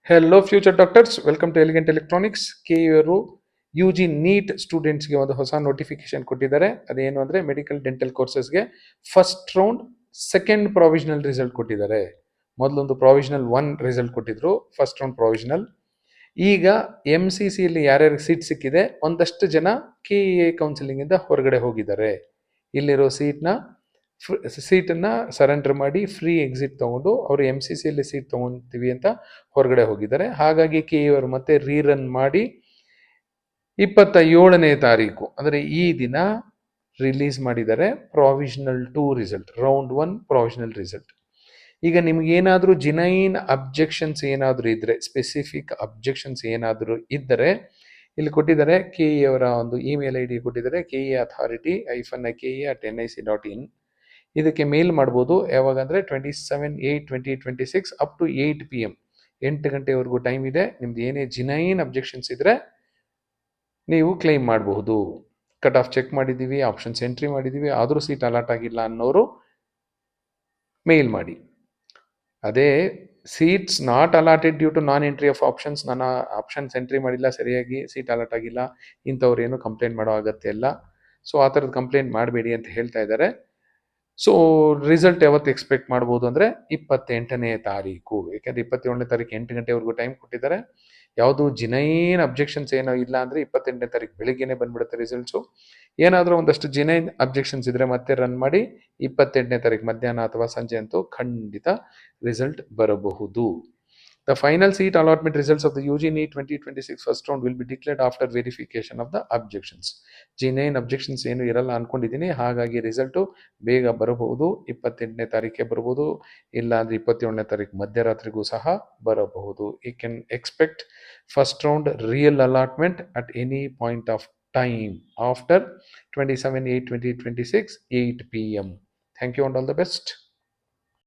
Hello future doctors, welcome to elegant electronics. ಕೆಇವರು U G NEET ಸ್ಟೂಡೆಂಟ್ಸ್ಗೆ ಒಂದು ಹೊಸ ನೋಟಿಫಿಕೇಶನ್ ಕೊಟ್ಟಿದ್ದಾರೆ. ಅದೇನು ಅಂದರೆ ಮೆಡಿಕಲ್ ಡೆಂಟಲ್ ಕೋರ್ಸಸ್ಗೆ first round second provisional result ಕೊಟ್ಟಿದ್ದಾರೆ. ಮೊದಲೊಂದು ಪ್ರಾವಿಷನಲ್ 1 ರಿಸಲ್ಟ್ ಕೊಟ್ಟಿದ್ರು, ಫಸ್ಟ್ ರೌಂಡ್ ಪ್ರಾವಿಷನಲ್. ಈಗ ಎಮ್ ಸಿ ಸಿಯಲ್ಲಿ ಯಾರ್ಯಾರಿಗೆ ಸೀಟ್ ಸಿಕ್ಕಿದೆ, ಒಂದಷ್ಟು ಜನ ಕೆ ಇ ಎ ಕೌನ್ಸಿಲಿಂಗಿಂದ ಹೊರಗಡೆ ಹೋಗಿದ್ದಾರೆ. ಇಲ್ಲಿರೋ ಸೀಟನ್ನು ಸರೆಂಡರ್ ಮಾಡಿ ಫ್ರೀ ಎಕ್ಸಿಟ್ ತೊಗೊಂಡು ಅವರು ಎಮ್ ಸಿ ಸಿಯಲ್ಲಿ ಸೀಟ್ ತೊಗೊತೀವಿ ಅಂತ ಹೊರಗಡೆ ಹೋಗಿದ್ದಾರೆ. ಹಾಗಾಗಿ ಕೆ ಇ ಅವರು ಮತ್ತೆ ರೀರನ್ ಮಾಡಿ 27ನೇ ತಾರೀಕು ಅಂದರೆ ಈ ದಿನ ರಿಲೀಸ್ ಮಾಡಿದ್ದಾರೆ provisional 2 result, round 1 provisional result. ಈಗ ನಿಮ್ಗೇನಾದರೂ ಜಿನೈನ್ ಅಬ್ಜೆಕ್ಷನ್ಸ್ ಏನಾದರೂ ಇದ್ದರೆ, ಸ್ಪೆಸಿಫಿಕ್ ಅಬ್ಜೆಕ್ಷನ್ಸ್ ಏನಾದರೂ ಇದ್ದರೆ ಇಲ್ಲಿ ಕೊಟ್ಟಿದ್ದಾರೆ. ಕೆ ಇ ಅವರ ಒಂದು ಇಮೇಲ್ ಐ ಡಿ ಕೊಟ್ಟಿದ್ದಾರೆ, KE-authority-ke@nic.in. ಇದಕ್ಕೆ ಮೇಲ್ ಮಾಡ್ಬೋದು. ಯಾವಾಗ ಅಂದರೆ 27/8/2026 ಅಪ್ ಟು 8 PM, 8 ಗಂಟೆವರೆಗೂ ಟೈಮ್ ಇದೆ. ನಿಮ್ದು ಏನೇ ಜಿನೈನ್ ಅಬ್ಜೆಕ್ಷನ್ಸ್ ಇದ್ದರೆ ನೀವು ಕ್ಲೈಮ್ ಮಾಡಬಹುದು. ಕಟ್ ಆಫ್ ಚೆಕ್ ಮಾಡಿದ್ದೀವಿ, ಆಪ್ಷನ್ಸ್ ಎಂಟ್ರಿ ಮಾಡಿದ್ದೀವಿ, ಆದರೂ ಸೀಟ್ ಅಲಾಟ್ ಆಗಿಲ್ಲ ಅನ್ನೋರು ಮೇಲ್ ಮಾಡಿ. ಅದೇ seats not allotted due to non entry of options, ನಾನು ಆಪ್ಷನ್ಸ್ ಎಂಟ್ರಿ ಮಾಡಿಲ್ಲ ಸರಿಯಾಗಿ, ಸೀಟ್ ಅಲಾಟ್ ಆಗಿಲ್ಲ, ಇಂಥವ್ರು ಏನು ಕಂಪ್ಲೇಂಟ್ ಮಾಡೋ ಅಗತ್ಯ ಇಲ್ಲ. ಸೊ ಆ ಥರದ್ದು ಕಂಪ್ಲೇಂಟ್ ಮಾಡಬೇಡಿ ಅಂತ ಹೇಳ್ತಾ ಇದ್ದಾರೆ. ಸೊ ರಿಸಲ್ಟ್ ಯಾವತ್ತು ಎಕ್ಸ್ಪೆಕ್ಟ್ ಮಾಡ್ಬೋದು ಅಂದರೆ 28ನೇ ತಾರೀಕು. ಯಾಕೆಂದರೆ 27ನೇ ತಾರೀಕು 8 ಗಂಟೆವರೆಗೂ ಟೈಮ್ ಕೊಟ್ಟಿದ್ದಾರೆ. ಯಾವುದು ಜಿನೈನ್ ಅಬ್ಜೆಕ್ಷನ್ಸ್ ಏನೋ ಇಲ್ಲ ಅಂದರೆ 28ನೇ ತಾರೀಕು ಬೆಳಿಗ್ಗೆನೇ ಬಂದ್ಬಿಡುತ್ತೆ ರಿಸಲ್ಟ್ಸು. ಏನಾದರೂ ಒಂದಷ್ಟು ಜಿನೈನ್ ಅಬ್ಜೆಕ್ಷನ್ಸ್ ಇದ್ದರೆ ಮತ್ತೆ ರನ್ ಮಾಡಿ 28ನೇ ತಾರೀಕು ಮಧ್ಯಾಹ್ನ ಅಥವಾ ಸಂಜೆ ಅಂತೂ ಖಂಡಿತ ರಿಸಲ್ಟ್ ಬರಬಹುದು. The final seat allotment results of the UG NEET 2026 first round will be declared after verification of the objections. ಜಿನೈನ್ objections ಏನು ಇರಲ್ಲ ಅಂದ್ಕೊಂಡಿದ್ದೀನಿ. ಹಾಗಾಗಿ ರಿಸಲ್ಟು ಬೇಗ ಬರಬಹುದು, 28ನೇ ತಾರೀಕೆ ಬರಬಹುದು, ಇಲ್ಲ ಅಂದರೆ 27ನೇ ತಾರೀಕು ಮಧ್ಯರಾತ್ರಿಗೂ ಸಹ ಬರಬಹುದು. You can expect first round real allotment at any point of time after 27/8/2026 8 PM. Thank you and all the best.